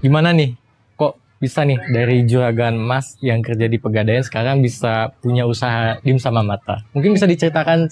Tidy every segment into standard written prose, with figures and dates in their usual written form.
Gimana nih? Kok bisa nih dari juragan Mas yang kerja di Pegadaian sekarang bisa punya usaha dimsum Mamata? Mungkin bisa diceritakan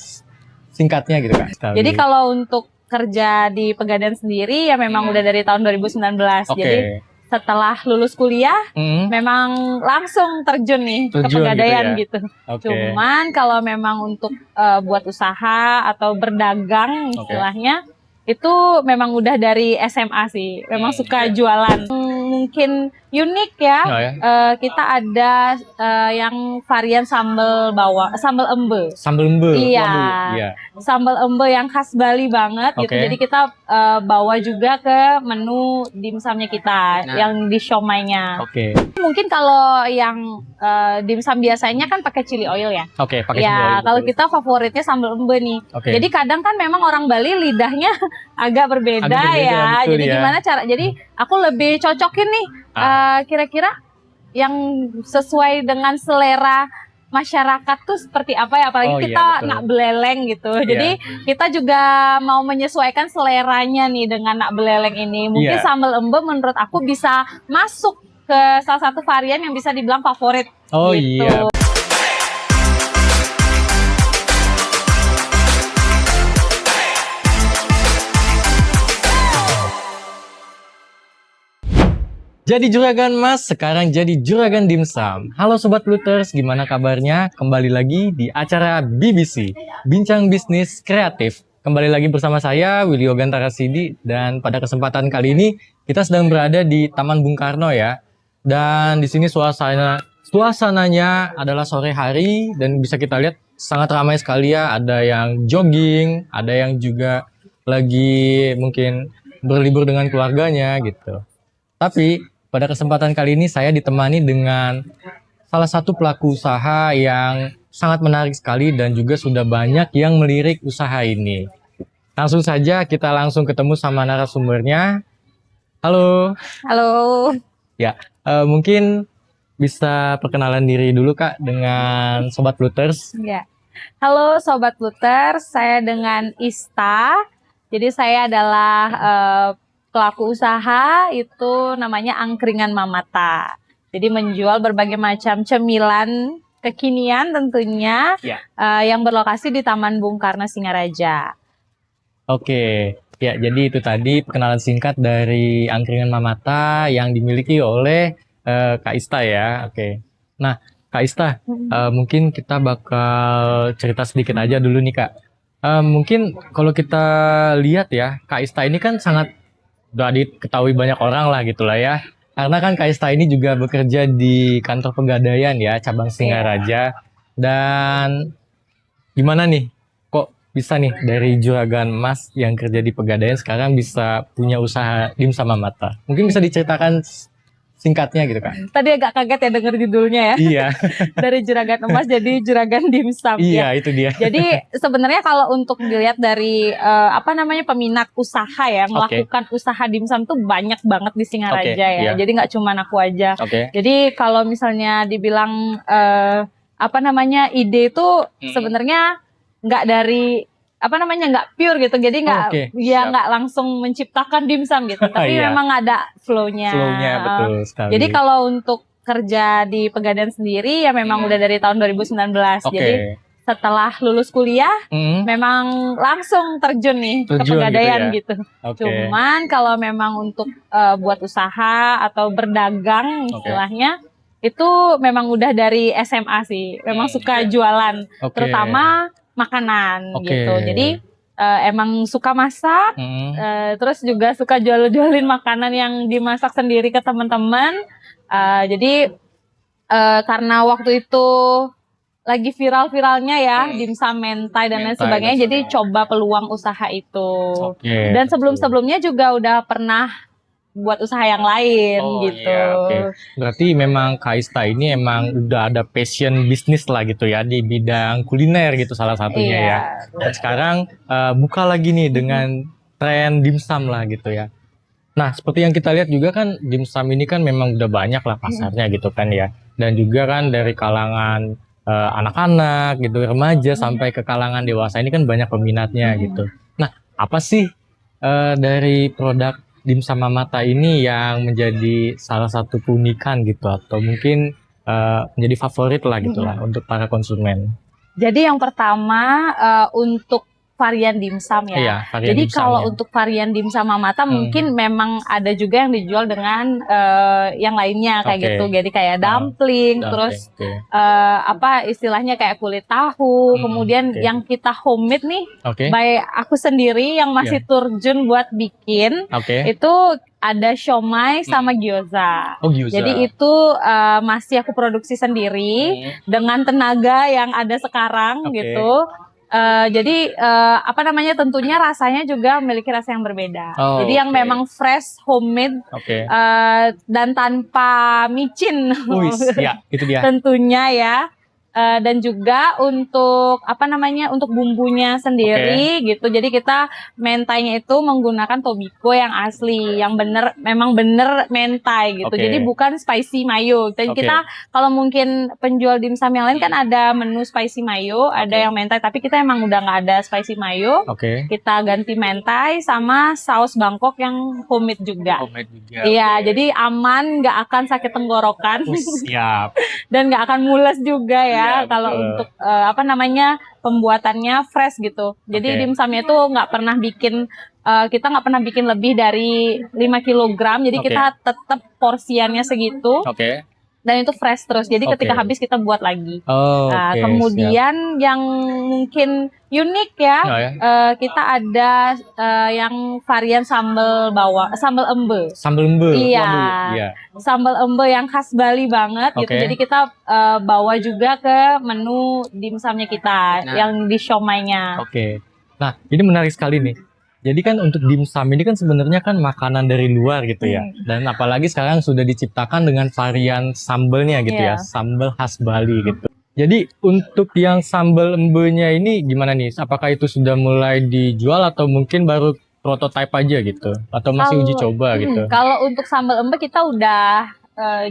singkatnya gitu Kak. Jadi kalau untuk kerja di Pegadaian sendiri ya memang udah dari tahun 2019. Oke. Jadi setelah lulus kuliah memang langsung terjun nih ke Terjun Pegadaian gitu ya? gitu. Oke. Cuman kalau memang untuk buat usaha atau berdagang istilahnya itu memang udah dari SMA sih. Memang suka jualan. Mungkin unik ya. Oh ya? Kita ada yang varian sambal bawang, sambal embe. Sambal embe. Iya. Waduh, iya. Sambal embe yang khas Bali banget gitu. Oke. Jadi kita bawa juga ke menu dimsumnya kita yang di siomay-nya. Oke. Mungkin kalau yang dimsum biasanya kan pakai chili oil ya. Oke, pakai Ya, sambal oil, kalau betul. kita favoritnya sambal embe nih. Oke. Jadi kadang kan memang orang Bali lidahnya agak berbeda, Agak berbeda, ya. betul Jadi ya. gimana cara? Jadi aku lebih cocokin nih kira-kira yang sesuai dengan selera masyarakat tuh seperti apa ya, apalagi Oh, iya, kita betul. nak beleleng gitu. Jadi kita juga mau menyesuaikan seleranya nih dengan nak beleleng ini. Mungkin Iya. sambal embe menurut aku bisa masuk ke salah satu varian yang bisa dibilang favorit. Oh gitu. iya. Jadi juragan Mas, sekarang jadi juragan dimsum. Halo Sobat Looters, gimana kabarnya? Kembali lagi di acara BBC, Bincang Bisnis Kreatif. Kembali lagi bersama saya, Willy Ogantara Sidi, dan pada kesempatan kali ini kita sedang berada di Taman Bung Karno ya. Dan di sini suasananya adalah sore hari dan bisa kita lihat sangat ramai sekali ya. Ada yang jogging, ada yang juga lagi mungkin berlibur dengan keluarganya gitu. Tapi pada kesempatan kali ini saya ditemani dengan salah satu pelaku usaha yang sangat menarik sekali dan juga sudah banyak yang melirik usaha ini. Langsung saja kita langsung ketemu sama narasumbernya. Halo. Halo. Ya, mungkin bisa perkenalan diri dulu Kak dengan Sobat Looters. Ya. Halo Sobat Looters, saya dengan Ista. Jadi saya adalah pelaku usaha, itu namanya Angkringan Mamata. Jadi menjual berbagai macam cemilan kekinian tentunya yang berlokasi di Taman Bung Karno Singaraja. Oke, ya jadi itu tadi perkenalan singkat dari Angkringan Mamata yang dimiliki oleh Kak Ista ya. Oke, nah Kak Ista, mungkin kita bakal cerita sedikit aja dulu nih Kak. Mungkin kalau kita lihat ya, Kak Ista ini kan sangat udah diketahui banyak orang lah gitulah ya. Karena kan Kak Ista ini juga bekerja di kantor Pegadaian ya, cabang Singaraja. Dan gimana nih, kok bisa nih dari juragan Mas yang kerja di Pegadaian sekarang bisa punya usaha dimsum Mamata? Mungkin bisa diceritakan singkatnya gitu Kak. Tadi agak kaget ya denger judulnya ya. Iya. Dari juragan emas jadi juragan dimsum. Iya, ya. itu dia. Jadi sebenarnya kalau untuk dilihat dari peminat usaha ya, melakukan usaha dimsum tuh banyak banget di Singaraja ya. Jadi nggak cuma aku aja. Jadi kalau misalnya dibilang ide itu sebenarnya nggak dari nggak pure gitu, jadi nggak langsung menciptakan dimsum gitu, tapi memang ada flow-nya. Betul sekali. Jadi kalau untuk kerja di Pegadaian sendiri ya memang udah dari tahun 2019. Jadi setelah lulus kuliah memang langsung terjun nih ke Pegadaian gitu. Cuman kalau memang untuk buat usaha atau berdagang istilahnya itu memang udah dari SMA sih. Memang suka jualan, terutama makanan gitu. Jadi emang suka masak, terus juga suka jualin makanan yang dimasak sendiri ke teman-teman. Jadi karena waktu itu lagi viral-viralnya ya dimsum mentai dan lain sebagainya, jadi coba peluang usaha itu. Dan sebelum-sebelumnya juga udah pernah buat usaha yang lain gitu. Iya, Berarti memang Kak Ista ini emang udah ada passion bisnis lah gitu ya di bidang kuliner gitu salah satunya ya. Dan sekarang buka lagi nih dengan tren dimsum lah gitu ya. Nah seperti yang kita lihat juga kan dimsum ini kan memang udah banyak lah pasarnya gitu kan ya. Dan juga kan dari kalangan anak-anak gitu, remaja sampai ke kalangan dewasa ini kan banyak peminatnya gitu. Nah apa sih dari produk dimsum Mamata ini yang menjadi salah satu keunikan gitu atau mungkin menjadi favorit lah gitu lah untuk para konsumen? Jadi yang pertama untuk varian dimsum ya. Iya, varian Jadi dimsumnya. kalau untuk varian dimsum Mamata mungkin memang ada juga yang dijual dengan yang lainnya kayak Oke. gitu. Jadi kayak dumpling, terus apa istilahnya kayak kulit tahu. Kemudian oke. yang kita homemade nih, Oke. by aku sendiri yang masih terjun buat bikin, Oke. itu ada siomay sama gyoza. Oh, gyoza. Jadi itu masih aku produksi sendiri dengan tenaga yang ada sekarang gitu. Jadi apa namanya tentunya rasanya juga memiliki rasa yang berbeda. Jadi yang memang fresh, homemade, dan tanpa micin. Ya, itu dia. Tentunya ya. Dan juga untuk apa namanya untuk bumbunya sendiri gitu. Jadi kita mentainya itu menggunakan tobiko yang asli, yang memang bener mentai gitu. Jadi bukan spicy mayo. Dan kita kalau mungkin penjual dimsum yang lain kan ada menu spicy mayo, ada yang mentai, tapi kita emang udah nggak ada spicy mayo. Kita ganti mentai sama saus Bangkok yang homemade juga. Iya, jadi aman, nggak akan sakit tenggorokan. Siap. Dan nggak akan mules juga ya. Kalau untuk apa namanya pembuatannya fresh gitu. Jadi dimsumnya itu nggak pernah bikin kita nggak pernah bikin lebih dari 5 kg. Jadi kita tetap porsiannya segitu. Dan itu fresh terus. Jadi ketika habis kita buat lagi. Kemudian yang mungkin unik ya, kita ada yang varian sambal bawang, sambal embe. Sambal embe. Iya. Sambal embe yang khas Bali banget gitu. Jadi kita bawa juga ke menu dimsumnya kita yang di siomaynya. Nah, ini menarik sekali nih. Jadi kan untuk dimsum ini kan sebenarnya kan makanan dari luar gitu ya. Dan apalagi sekarang sudah diciptakan dengan varian sambelnya gitu ya. Sambal khas Bali gitu. Jadi untuk yang sambal embenya ini gimana nih? Apakah itu sudah mulai dijual atau mungkin baru prototype aja gitu? Atau masih uji coba gitu? Kalau untuk sambal embe kita udah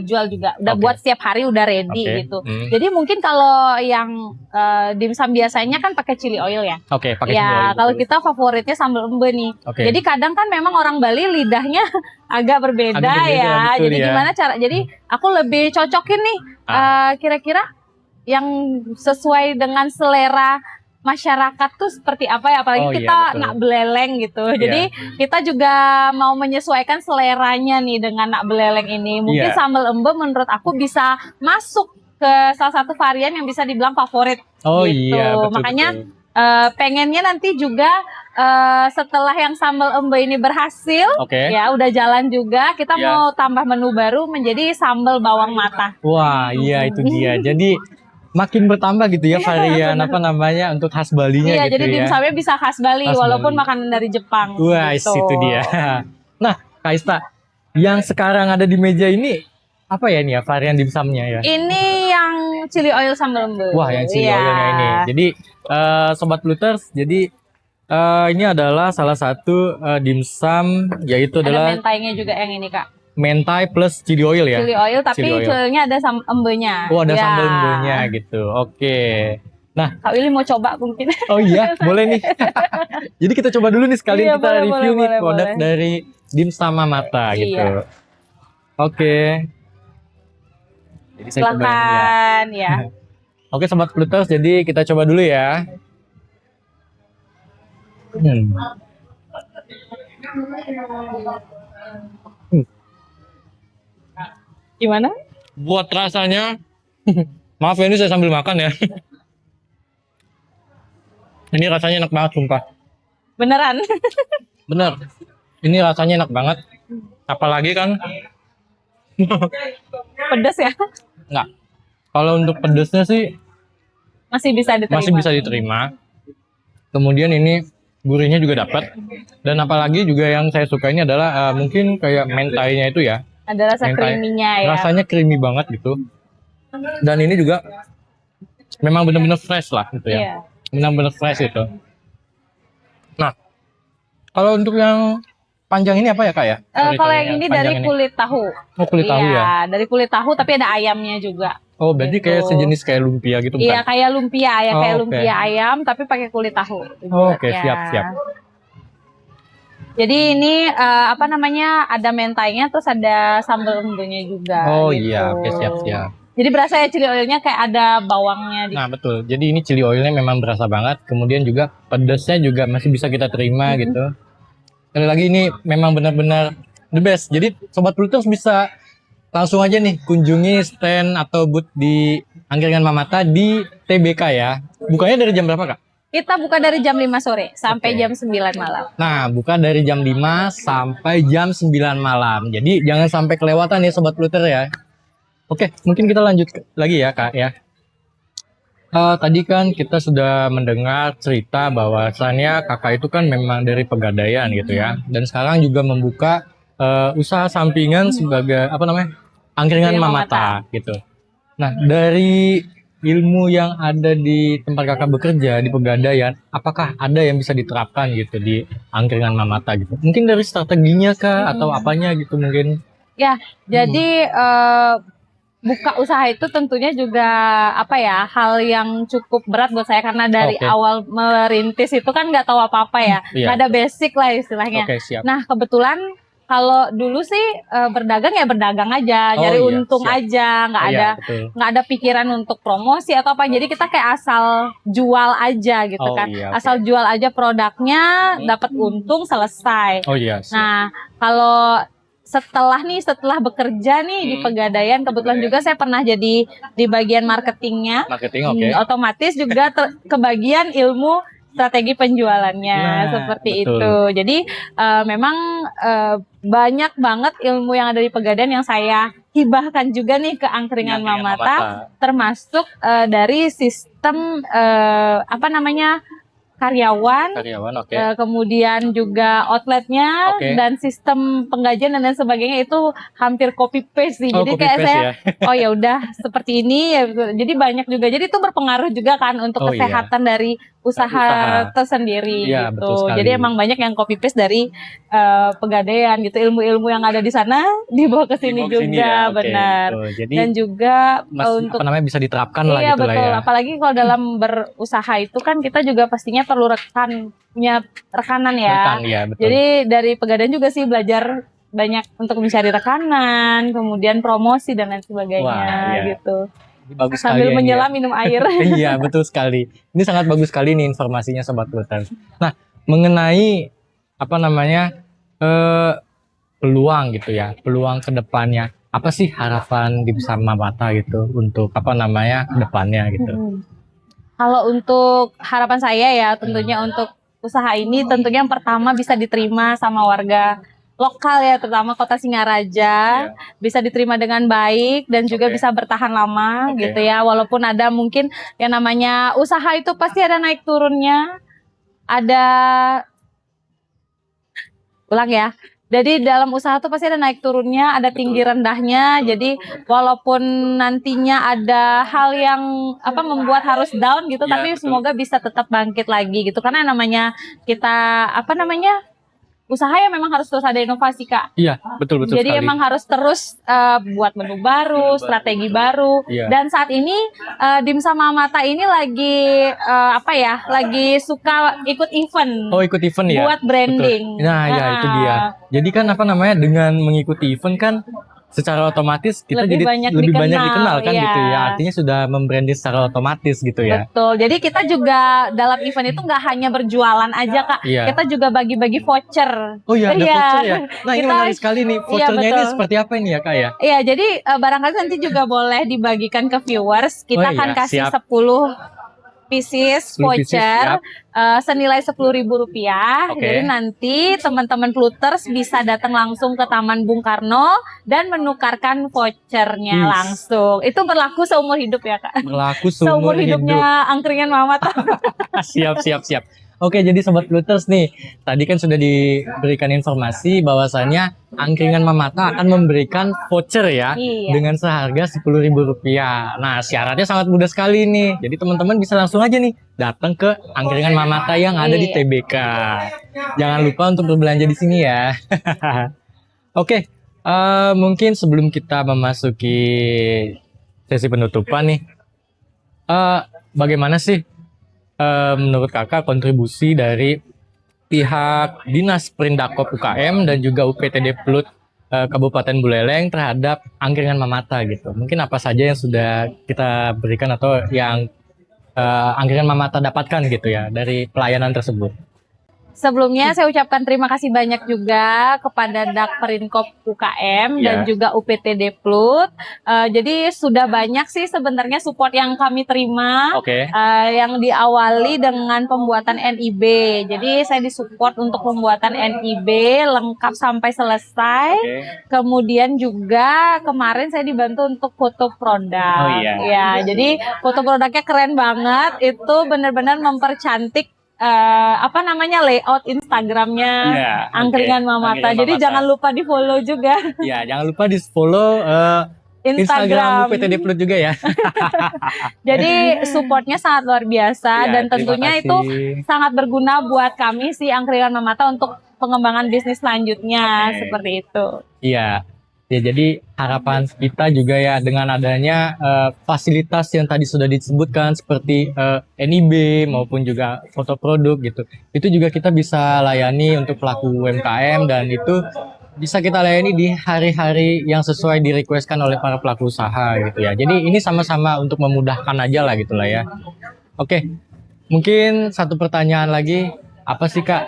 jual juga, udah buat setiap hari udah ready gitu. Jadi mungkin kalau yang dimsum biasanya kan pakai chili oil ya. Pakai chili oil. Kalau kita favoritnya sambal embe nih. Jadi kadang kan memang orang Bali lidahnya agak berbeda ya. Jadi gimana cara? Jadi aku lebih cocokin nih kira-kira yang sesuai dengan selera masyarakat tuh seperti apa ya, apalagi kita nak beleleng gitu. Jadi kita juga mau menyesuaikan seleranya nih dengan nak beleleng ini. Mungkin sambal embe menurut aku bisa masuk ke salah satu varian yang bisa dibilang favorit gitu. Makanya pengennya nanti juga setelah yang sambal embe ini berhasil, ya udah jalan juga, kita mau tambah menu baru menjadi sambal bawang mata. Wah, iya itu dia. Jadi makin bertambah gitu ya varian apa namanya untuk khas Balinya gitu ya. Iya, jadi dimsumnya bisa khas Bali walaupun makanan dari Jepang. Wah, gitu. Itu dia. Nah, Kak Ista, yang sekarang ada di meja ini apa ya ini ya varian dimsumnya ya? Ini yang chili oil sambal embe. Wah, yang chili oilnya ini. Jadi Sobat Blueters, jadi ini adalah salah satu dimsum yaitu adalah mentainya juga yang ini Kak. Mentai plus chili oil ya? Chili oil, tapi chili-nya ada embenya. Oh, ada sambal embenya gitu. Nah, Kak Willy mau coba mungkin. Oh iya, boleh nih. Jadi kita coba dulu nih sekalian kita review nih produk dari dimsum Mamata gitu. Jadi saya cobain ya. Oke, Sobat Blueters, jadi kita coba dulu ya. Gimana? Buat rasanya, maaf ya ini saya sambil makan ya. Ini rasanya enak banget sumpah. Beneran? Bener. Ini rasanya enak banget. Apalagi kan pedas ya? Enggak. Kalau untuk pedasnya sih masih bisa diterima. Kemudian ini gurihnya juga dapat. Dan apalagi juga yang saya suka ini adalah mungkin kayak mentainya itu ya. Ada rasa creamy-nya ya. Rasanya creamy banget gitu. Dan ini juga memang benar-benar fresh lah gitu ya. Benar-benar fresh itu. Nah, kalau untuk yang panjang ini apa ya Kak ya? Kalau yang ini dari kulit tahu. Oh, kulit tahu ya. Dari kulit tahu tapi ada ayamnya juga. Oh, berarti kayak sejenis kayak lumpia gitu bukan? Iya, kayak lumpia ya, kayak lumpia ayam tapi pakai kulit tahu. Oke, siap. Jadi ini apa namanya, ada mentainya, terus ada sambal embunya juga. Oh gitu. iya, oke, siap-siap. Jadi berasa ya chili oilnya kayak ada bawangnya. Nah betul, jadi ini chili oilnya memang berasa banget. Kemudian juga pedasnya juga masih bisa kita terima gitu. Sekali lagi ini memang benar-benar the best. Jadi Sobat Bluetooth bisa langsung aja nih kunjungi stand atau booth di Angkringan Mamata di TBK ya. Bukanya dari jam berapa, Kak? Kita buka dari jam 5 sore sampai Oke. jam 9 malam. Nah, buka dari jam 5 sampai jam 9 malam. Jadi jangan sampai kelewatan ya Sobat Bluetooth ya. Oke, mungkin kita lanjut lagi ya, Kak ya. Tadi kan kita sudah mendengar cerita bahwasannya kakak itu kan memang dari Pegadaian gitu ya, dan sekarang juga membuka usaha sampingan sebagai apa namanya, Angkringan Mamata gitu. Nah dari ilmu yang ada di tempat kakak bekerja di Pegadaian, apakah ada yang bisa diterapkan gitu di Angkringan Mamata gitu? Mungkin dari strateginya kah atau apanya gitu mungkin? Ya, jadi buka usaha itu tentunya juga apa ya, hal yang cukup berat buat saya karena dari awal merintis itu kan nggak tahu apa-apa ya, nggak ada basic lah istilahnya. Siap. Nah kebetulan kalau dulu sih berdagang ya berdagang aja, nyari untung aja, nggak ada pikiran untuk promosi atau apa. Jadi kita kayak asal jual aja gitu kan, asal jual aja produknya, dapat untung selesai. Nah kalau setelah bekerja nih di Pegadaian, kebetulan juga saya pernah jadi di bagian marketingnya. Otomatis juga kebagian ilmu strategi penjualannya seperti itu. Jadi memang banyak banget ilmu yang ada di Pegadaian yang saya hibahkan juga nih ke Angkringan Mamata, termasuk dari sistem apa namanya, karyawan, kemudian juga outletnya dan sistem penggajian dan lain sebagainya itu hampir copy paste sih. Jadi kayak saya, oh ya udah seperti ini ya. Jadi banyak juga. Jadi itu berpengaruh juga kan untuk kesehatan dari usaha tersendiri gitu. Jadi emang banyak yang copy paste dari Pegadaian gitu. Ilmu-ilmu yang ada di sana dibawa ke sini juga, benar. Jadi, dan juga untuk apa namanya bisa diterapkan lah gitu lah ya. Apalagi kalau dalam berusaha itu kan kita juga pastinya perlu rekanan ya. Jadi dari Pegadaian juga sih belajar banyak untuk mencari rekanan, kemudian promosi dan lain sebagainya gitu. Bagus sambil menyelam minum air. Iya betul sekali. Ini sangat bagus sekali nih informasinya Sobat Bluetooth. Nah mengenai apa namanya peluang gitu ya, peluang kedepannya. Apa sih harapan di Bersama Mamata gitu untuk apa namanya kedepannya gitu? Kalau untuk harapan saya ya tentunya untuk usaha ini tentunya yang pertama bisa diterima sama warga lokal ya, terutama Kota Singaraja, bisa diterima dengan baik dan juga bisa bertahan lama gitu ya. Walaupun ada mungkin yang namanya usaha itu pasti ada naik turunnya, ada Jadi dalam usaha tuh pasti ada naik turunnya, ada tinggi rendahnya. Jadi walaupun nantinya ada hal yang membuat harus down gitu, tapi semoga bisa tetap bangkit lagi gitu. Karena namanya kita usaha ya memang harus terus ada inovasi, Kak. Iya, betul Jadi sekali. emang harus terus buat menu baru, strategi baru. Dan saat ini Dimsum Mamata ini lagi lagi suka ikut event. Oh, ikut event ya. Buat branding. Betul. Nah, ya itu dia. Jadi kan dengan mengikuti event kan secara otomatis kita lebih banyak dikenal kan gitu ya. Artinya sudah membranding secara otomatis gitu ya. Betul. Jadi kita juga dalam event itu nggak hanya berjualan aja, Kak. Kita juga bagi-bagi voucher. Oh iya, ada voucher ya. Nah, ini menarik sekali nih. Vouchernya ini seperti apa ini ya, Kak ya? Iya, jadi barangkali nanti juga boleh dibagikan ke viewers. Kita akan kasih 10 pieces voucher senilai Rp10.000. Jadi nanti teman-teman Pluters bisa datang langsung ke Taman Bung Karno dan menukarkan vouchernya langsung. Itu berlaku seumur hidup ya, Kak? Berlaku seumur hidupnya Angkringan Mamata. Siap. Oke, jadi Sobat Pluters nih, tadi kan sudah diberikan informasi bahwasannya Angkringan Mamata akan memberikan voucher ya, dengan seharga Rp10.000. Nah, syaratnya sangat mudah sekali nih. Jadi teman-teman bisa langsung aja nih datang ke Angkringan Mamata yang ada di TBK. Jangan lupa untuk berbelanja di sini ya. Oke, mungkin sebelum kita memasuki sesi penutupan nih, bagaimana sih menurut kakak kontribusi dari pihak Dinas Perindakop UKM dan juga UPTD Plut Kabupaten Buleleng terhadap angkringan Mamata gitu. Mungkin apa saja yang sudah kita berikan atau yang angkringan Mamata dapatkan gitu ya dari pelayanan tersebut. Sebelumnya saya ucapkan terima kasih banyak juga kepada Dakperinkop UKM dan juga UPTD Plut. Jadi sudah banyak sih sebenarnya support yang kami terima, yang diawali dengan pembuatan NIB. Jadi saya disupport untuk pembuatan NIB lengkap sampai selesai. Kemudian juga kemarin saya dibantu untuk foto produk. Ya, jadi foto produknya keren banget. Itu benar-benar mempercantik layout Instagramnya angkringan Mamata. Jadi jangan lupa di follow juga. Ya, jangan lupa di follow Instagram UPTD Plut juga ya. Jadi supportnya sangat luar biasa dan tentunya itu sangat berguna buat kami si angkringan Mamata untuk pengembangan bisnis selanjutnya seperti itu. Iya. Ya, jadi harapan kita juga ya dengan adanya fasilitas yang tadi sudah disebutkan seperti NIB maupun juga foto produk gitu. Itu juga kita bisa layani untuk pelaku UMKM dan itu bisa kita layani di hari-hari yang sesuai di-requestkan oleh para pelaku usaha gitu ya. Jadi ini sama-sama untuk memudahkan aja lah gitu lah ya. Oke, mungkin satu pertanyaan lagi, apa sih Kak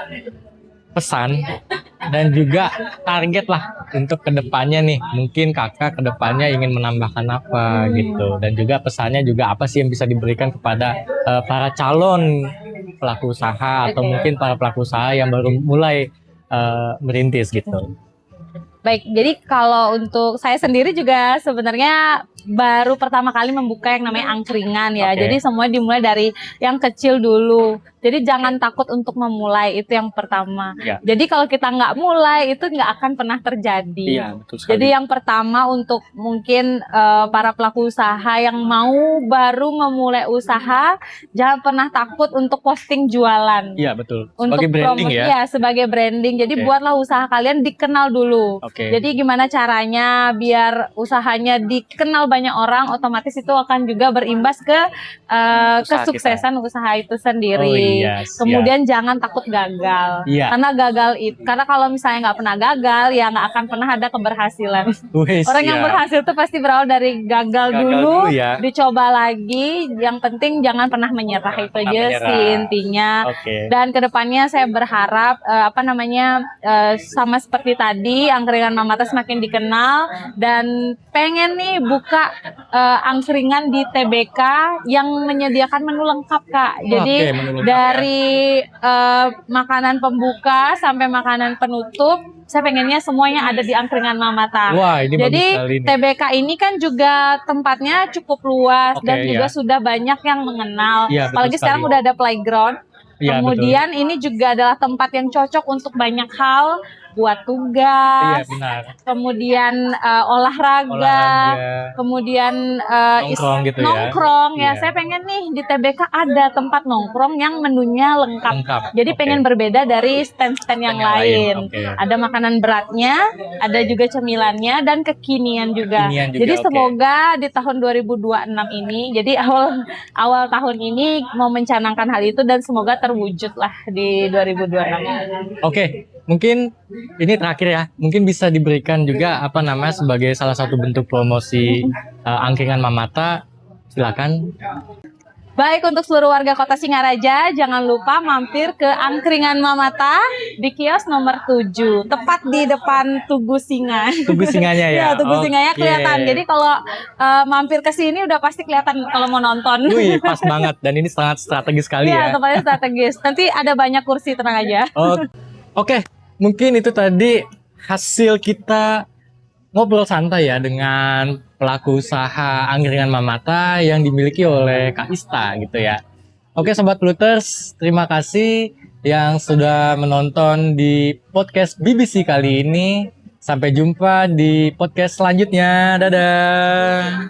pesan dan juga target lah untuk kedepannya nih, mungkin kakak kedepannya ingin menambahkan apa gitu, dan juga pesannya juga apa sih yang bisa diberikan kepada para calon pelaku usaha atau mungkin para pelaku usaha yang baru mulai merintis gitu. Baik, jadi kalau untuk saya sendiri juga sebenarnya baru pertama kali membuka yang namanya angkringan ya. Jadi semua dimulai dari yang kecil dulu. Jadi jangan takut untuk memulai, itu yang pertama. Jadi kalau kita nggak mulai itu nggak akan pernah terjadi. Betul sekali. Jadi yang pertama untuk mungkin para pelaku usaha yang mau baru memulai usaha, jangan pernah takut untuk posting jualan. Iya betul. Sebagai branding ya. Iya, sebagai branding. Jadi buatlah usaha kalian dikenal dulu. Jadi gimana caranya biar usahanya dikenal banyak orang, otomatis itu akan juga berimbas ke kesuksesan usaha itu sendiri. Kemudian jangan takut gagal, karena kalau misalnya nggak pernah gagal ya nggak akan pernah ada keberhasilan. Orang yang berhasil tuh pasti berawal dari gagal dulu, dicoba lagi. Yang penting jangan pernah menyerah, itu aja sih intinya. Dan kedepannya saya berharap sama seperti tadi angkringan Mamata semakin dikenal dan pengen nih buka angkringan di TBK yang menyediakan menu lengkap Kak. Jadi dari makanan pembuka sampai makanan penutup, saya pengennya semuanya ada di angkringan Mamata. Jadi TBK ini kan juga tempatnya cukup luas dan juga sudah banyak yang mengenal. Apalagi sekarang udah ada playground. Kemudian ini juga adalah tempat yang cocok untuk banyak hal, buat tugas, kemudian olahraga, kemudian nongkrong ya. Saya pengen nih di TBK ada tempat nongkrong yang menunya lengkap. Jadi pengen berbeda dari stand-stand yang lain. Ada makanan beratnya, ada juga cemilannya dan kekinian juga. Jadi semoga di tahun 2026 ini, jadi awal tahun ini mau mencanangkan hal itu dan semoga terwujud lah di 2026. Mungkin ini terakhir ya, mungkin bisa diberikan juga sebagai salah satu bentuk promosi angkringan Mamata, silakan. Baik, untuk seluruh warga Kota Singaraja, jangan lupa mampir ke angkringan Mamata di kios nomor 7, tepat di depan Tugu Singa. Tugu Singanya ya? Tugu Singanya kelihatan. Jadi kalau mampir ke sini udah pasti kelihatan kalau mau nonton. Wih, pas banget, dan ini sangat strategis sekali ya. Iya, tempatnya strategis. Nanti ada banyak kursi, tenang aja. Mungkin itu tadi hasil kita ngobrol santai ya dengan pelaku usaha angkringan Mamata yang dimiliki oleh Kak Ista gitu ya. Sobat Pluters, terima kasih yang sudah menonton di podcast BBC kali ini. Sampai jumpa di podcast selanjutnya. Dadah.